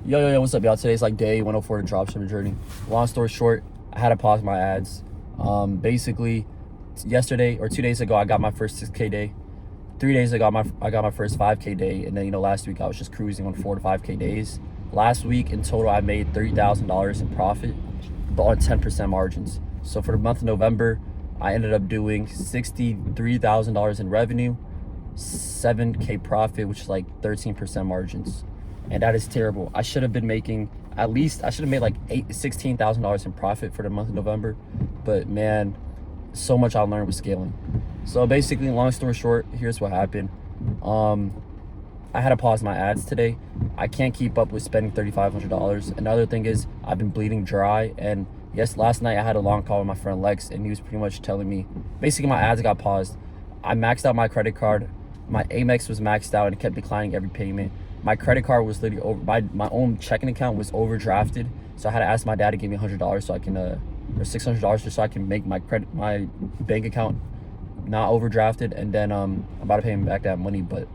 Yo, what's up, y'all? Today's like day 104 to dropshipping journey. Long story short, I had to pause my ads. Basically, yesterday or 2 days ago, I got my first 6K day. 3 days ago, I got my first 5K day, and then last week I was just cruising on 4 to 5K days. Last week in total, I made $30,000 in profit, but on 10% margins. So for the month of November, I ended up doing $63,000 in revenue, 7K profit, which is like 13% margins. And that is terrible. I should have been making I should have made like $16,000 in profit for the month of November. But man, so much I learned with scaling. So basically, long story short, here's what happened. I had to pause my ads today. I can't keep up with spending $3,500. Another thing is I've been bleeding dry. And yes, last night I had a long call with my friend Lex, and he was pretty much telling me, basically my ads got paused. I maxed out my credit card. My Amex was maxed out and it kept declining every payment. My credit card was literally over. My own checking account was overdrafted, so I had to ask my dad to give me $100 so I can, or $600 just so I can make my bank account not overdrafted. And then I'm about to pay him back that money. But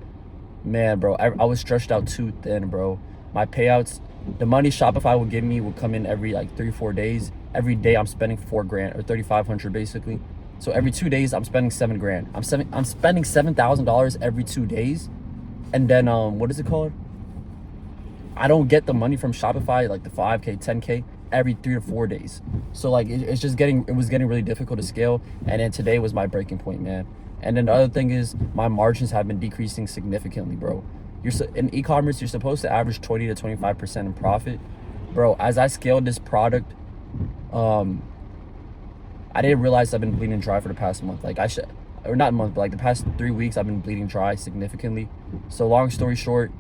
man, bro, I was stretched out too thin, bro. My payouts, the money Shopify would give me would come in every like 3-4 days. Every day I'm spending $4,000 or $3,500 basically. So every 2 days I'm spending $7,000. I'm spending $7,000 every 2 days. And then what is it called? I don't get the money from Shopify, like the 5K, 10K every 3 to 4 days. So like it was getting really difficult to scale. And then today was my breaking point, man. And then the other thing is my margins have been decreasing significantly, bro. In e-commerce, you're supposed to average 20 to 25% in profit. Bro, as I scaled this product, I didn't realize I've been bleeding dry for the past month. Or not a month, but like the past 3 weeks, I've been bleeding dry significantly. So long story short,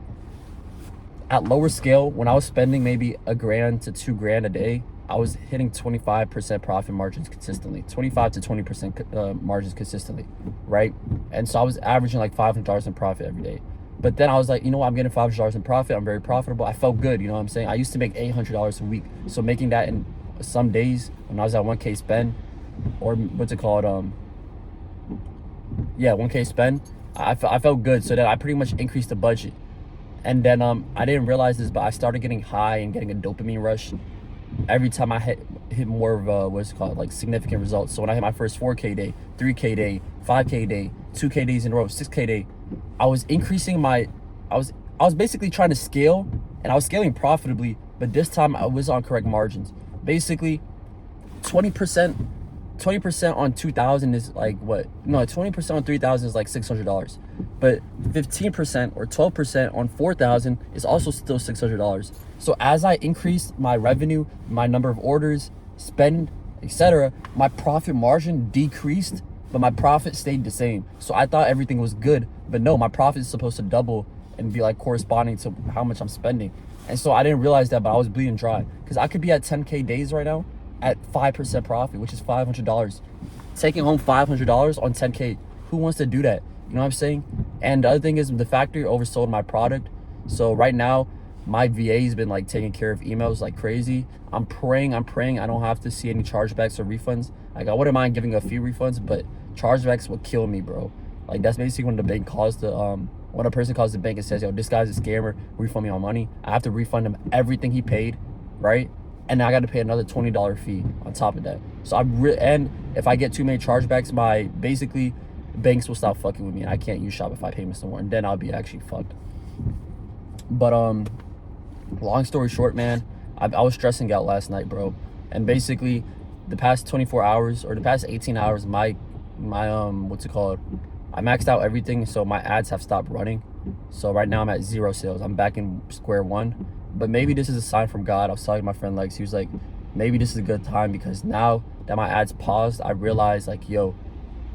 at lower scale, when I was spending maybe $1,000 to $2,000 a day, I was hitting 25% profit margins consistently, 25 to 20% margins consistently, right? And so I was averaging like $500 in profit every day. But then I was like, you know what, I'm getting $500 in profit. I'm very profitable. I felt good, you know what I'm saying? I used to make $800 a week. So making that in some days when I was at 1K spend, or what's it called? 1K spend, I felt good. So then I pretty much increased the budget. And then I didn't realize this, but I started getting high and getting a dopamine rush every time I hit more of a, what's it called, like significant results. So when I hit my first 4K day, 3K day, 5K day, 2K days in a row, 6K day, I was increasing I was basically trying to scale, and I was scaling profitably, but this time I was on correct margins. Basically 20% on 2,000 is like what? No, 20% on 3,000 is like $600. But 15% or 12% on 4,000 is also still $600. So as I increased my revenue, my number of orders, spend, etc., my profit margin decreased, but my profit stayed the same. So I thought everything was good, but no, my profit is supposed to double and be like corresponding to how much I'm spending. And so I didn't realize that, but I was bleeding dry because I could be at 10K days right now at 5% profit, which is $500. Taking home $500 on 10K, who wants to do that? You know what I'm saying? And the other thing is the factory oversold my product. So right now, my VA's been like taking care of emails like crazy. I'm praying I don't have to see any chargebacks or refunds. Like, I wouldn't mind giving a few refunds, but chargebacks would kill me, bro. Like, that's basically when the bank calls when a person calls the bank and says, yo, this guy's a scammer, refund me my money. I have to refund him everything he paid, right? And I got to pay another $20 fee on top of that. So and if I get too many chargebacks, basically banks will stop fucking with me, and I can't use Shopify payments no more, and then I'll be actually fucked. But long story short, man, I was stressing out last night, bro. And basically the past 24 hours or the past 18 hours, my what's it called? I maxed out everything, so my ads have stopped running. So right now I'm at 0 sales. I'm back in square one. But maybe this is a sign from God. I was talking to my friend Lex. He was like, maybe this is a good time, because now that my ads paused, I realized like, yo,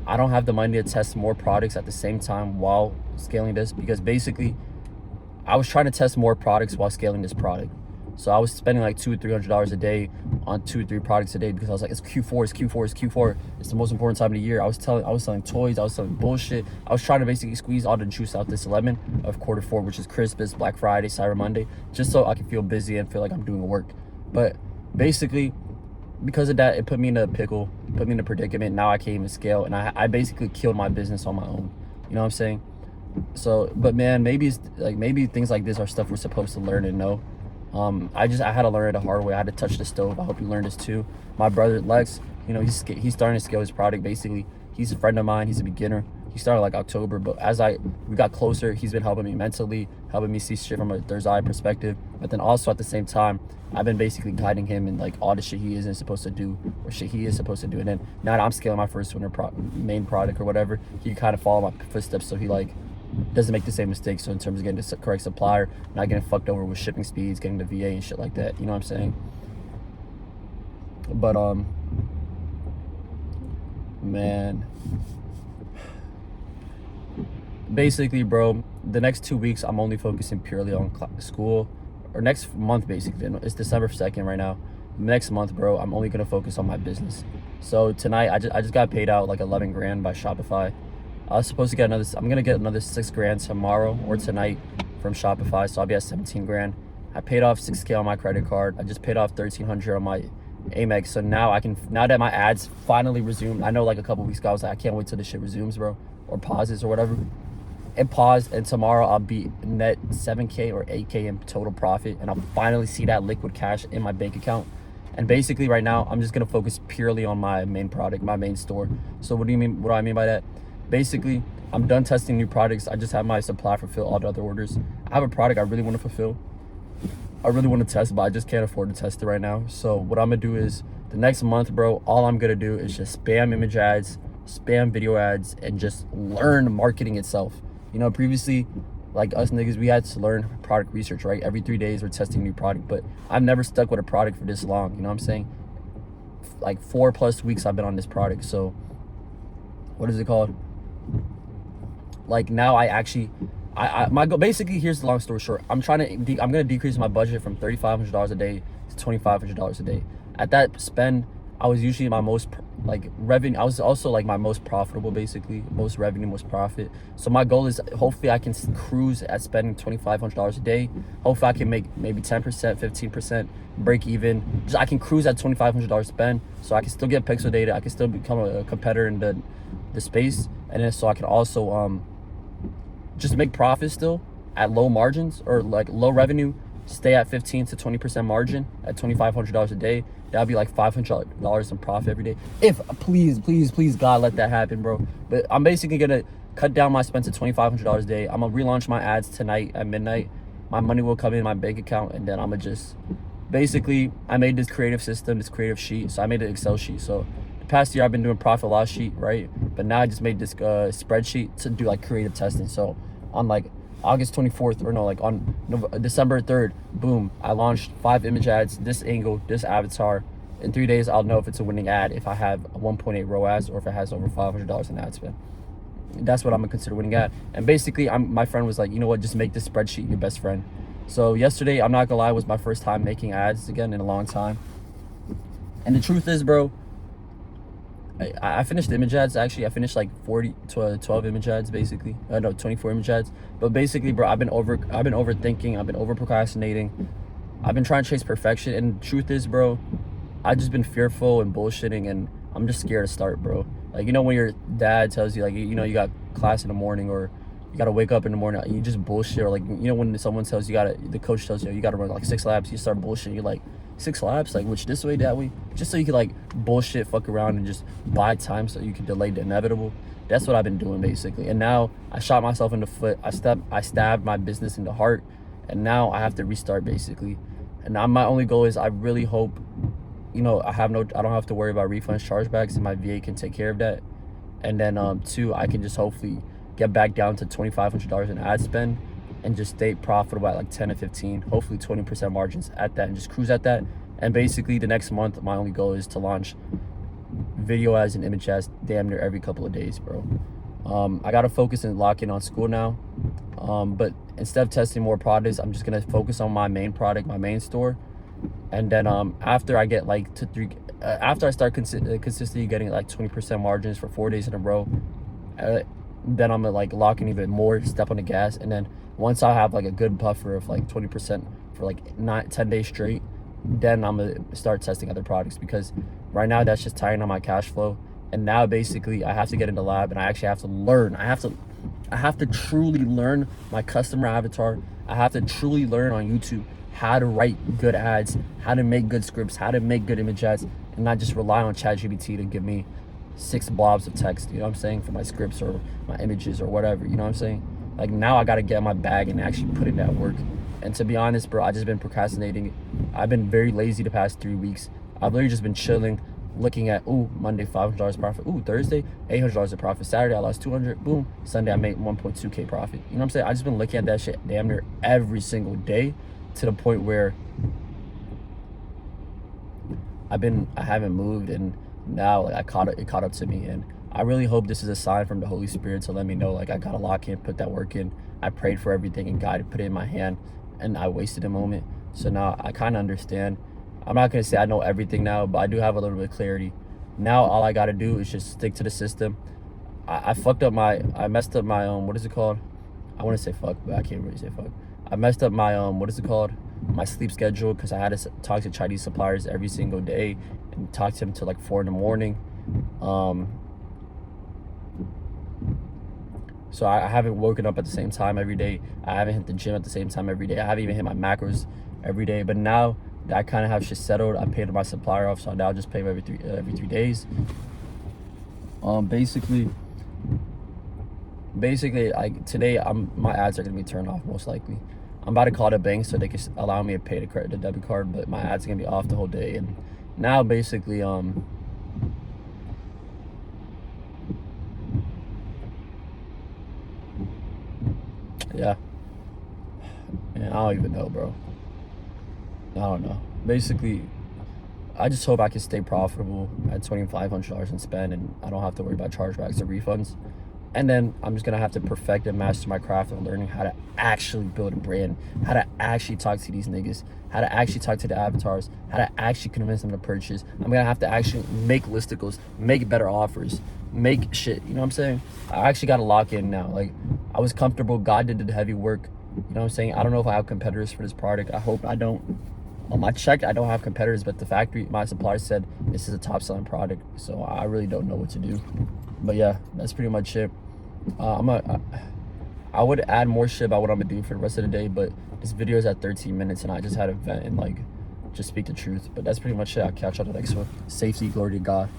I don't have the money to test more products at the same time while scaling this, because basically I was trying to test more products while scaling this product. So I was spending like $200-300 a day on 2-3 products a day, because I was like, it's Q4. It's the most important time of the year. I was selling toys. I was selling bullshit. I was trying to basically squeeze all the juice out this lemon of Q4, which is Christmas, Black Friday, Cyber Monday, just so I can feel busy and feel like I'm doing work. But basically, because of that, it put me in a pickle, put me in a predicament. Now I can't even scale, and I basically killed my business on my own. You know what I'm saying? So, but man, maybe things like this are stuff we're supposed to learn and know. I had to learn it the hard way. I had to touch the stove. I hope you learned this too. My brother Lex, he's starting to scale his product. Basically, he's a friend of mine. He's a beginner. He started like October, but we got closer, he's been helping me mentally, helping me see shit from a third eye perspective. But then also at the same time, I've been basically guiding him in like all the shit he isn't supposed to do or shit he is supposed to do. And then now that I'm scaling my first main product or whatever, he kind of follow my footsteps, so he like doesn't make the same mistakes. So in terms of getting the correct supplier, not getting fucked over with shipping speeds, getting the VA and shit like that. You know what I'm saying? But man, basically, bro, the next 2 weeks I'm only focusing purely on school, or next month basically. It's December 2nd right now. Next month, bro, I'm only gonna focus on my business. So tonight I just got paid out like 11 grand by Shopify. I was supposed to get I'm gonna get another 6 grand tomorrow or tonight from Shopify, so I'll be at 17 grand. I paid off 6K on my credit card. I just paid off 1,300 on my Amex. So now now that my ads finally resumed, I know like a couple weeks ago I was like, I can't wait till this shit resumes, bro, or pauses or whatever. It paused, and tomorrow I'll be net 7K or 8K in total profit, and I'll finally see that liquid cash in my bank account. And basically right now I'm just gonna focus purely on my main product, my main store. So what do I mean by that? Basically, I'm done testing new products. I just have my supply fulfill all the other orders. I have a product I really want to fulfill. I really want to test, but I just can't afford to test it right now. So what I'm gonna do is the next month, bro, all I'm gonna do is just spam image ads, spam video ads, and just learn marketing itself. Previously, like us niggas, we had to learn product research, right? Every 3 days we're testing new product, but I've never stuck with a product for this long. You know what I'm saying? Like 4+ weeks I've been on this product. So what is it called? Like now my goal, basically, here's the long story short. I'm gonna decrease my budget from $3,500 a day to $2,500 a day. At that spend, I was usually my most revenue. I was also like my most profitable, basically, most revenue, most profit. So my goal is hopefully I can cruise at spending $2,500 a day. Hopefully I can make maybe 10%, 15%, break even. I can cruise at $2,500 spend, so I can still get pixel data. I can still become a competitor in the space, and then so I can also just make profit still at low margins or like low revenue, stay at 15 to 20% margin at $2,500 a day. That'd be like $500 in profit every day. If please God, let that happen, bro. But I'm basically gonna cut down my spend to $2,500 a day. I'm gonna relaunch my ads tonight at midnight. My money will come in my bank account, and then I'm gonna just basically, I made this creative system, this creative sheet. So I made an Excel sheet. So the past year I've been doing profit loss sheet, right? But now I just made this spreadsheet to do like creative testing. So on like August 24th, or no, like on December 3rd, boom, I launched 5 image ads, this angle, this avatar. In 3 days, I'll know if it's a winning ad, if I have a 1.8 ROAS, or if it has over $500 in ad spend. That's what I'm gonna consider winning ad. And basically, my friend was like, you know what, just make this spreadsheet your best friend. So yesterday, I'm not gonna lie, was my first time making ads again in a long time. And the truth is, bro, I finished image ads. Actually, I finished like 12 image ads, basically. No, 24 image ads. But basically, bro, I've been overthinking. I've been over procrastinating. I've been trying to chase perfection. And the truth is, bro, I've just been fearful and bullshitting, and I'm just scared to start, bro. Like, when your dad tells you, like, you got class in the morning, or you gotta wake up in the morning, you just bullshit. Or like, when someone tells you the coach tells you gotta run like 6 laps, you start bullshitting. You're like, 6 laps, like which this way, that way, just so you could like bullshit, fuck around, and just buy time so you could delay the inevitable. That's what I've been doing, basically. And now I shot myself in the foot. I stabbed my business in the heart, and now I have to restart, basically. And now my only goal is, I really hope, I don't have to worry about refunds, chargebacks, and my VA can take care of that. And then 2, I can just hopefully get back down to $2,500 in ad spend, and just stay profitable at like 10 to 15, hopefully 20% margins at that, and just cruise at that. And basically the next month, my only goal is to launch video ads and image ads damn near every couple of days, bro. I gotta focus and lock in on school now. But instead of testing more products, I'm just gonna focus on my main product, my main store. And then after I get like after I start consistently getting like 20% margins for 4 days in a row, then I'm gonna like lock in even more, step on the gas. And then once I have like a good buffer of like 20% for like 10 days straight, then I'm gonna start testing other products, because right now that's just tiring on my cash flow. And now basically I have to get in the lab, and I actually have to learn. I have to truly learn my customer avatar. I have to truly learn on YouTube how to write good ads, how to make good scripts, how to make good image ads, and not just rely on ChatGPT to give me 6 blobs of text, you know what I'm saying, for my scripts or my images or whatever, you know what I'm saying? Like, now I gotta get in my bag and actually put in that work. And to be honest, bro, I just been procrastinating. I've been very lazy the past 3 weeks. I've literally just been chilling, looking at, ooh, Monday $500 profit, ooh, Thursday $800 of profit, Saturday I lost 200, boom, Sunday I made 1.2K profit. You know what I'm saying? I just been looking at that shit damn near every single day, to the point where I haven't moved, and now like it caught up to me. And I really hope this is a sign from the Holy Spirit to let me know, like, I gotta lock in, put that work in. I prayed for everything and God put it in my hand, and I wasted a moment. So now I kind of understand. I'm not gonna say I know everything now, but I do have a little bit of clarity. Now all I gotta do is just stick to the system. I messed up my what is it called? I want to say fuck, but I can't really say fuck. I messed up my what is it called? My sleep schedule, because I had to talk to Chinese suppliers every single day and talk to them till like 4 in the morning. So I haven't woken up at the same time every day. I haven't hit the gym at the same time every day. I haven't even hit my macros every day. But now that I kind of have shit settled, I paid my supplier off, so now I just pay him every three days. Basically, like, today, my ads are gonna be turned off most likely. I'm about to call the bank so they can allow me to pay the debit card, but my ads are gonna be off the whole day. And now basically yeah. Man, I don't even know, bro. I don't know. Basically, I just hope I can stay profitable at $2,500 in spend, and I don't have to worry about chargebacks or refunds. And then I'm just gonna have to perfect and master my craft of learning how to actually build a brand, how to actually talk to these niggas, how to actually talk to the avatars, how to actually convince them to purchase. I'm gonna have to actually make listicles, make better offers, make shit, you know what I'm saying? I actually gotta lock in now. Like, I was comfortable, God did the heavy work, you know what I'm saying? I don't know if I have competitors for this product. I hope I don't. I checked, I don't have competitors, but the factory, my supplier said this is a top selling product, so I really don't know what to do. But yeah, that's pretty much it. I would add more shit about what I'm gonna do for the rest of the day, but this video is at 13 minutes and I just had to vent and like just speak the truth. But that's pretty much it. I'll catch you on the next one. Safety, glory to God.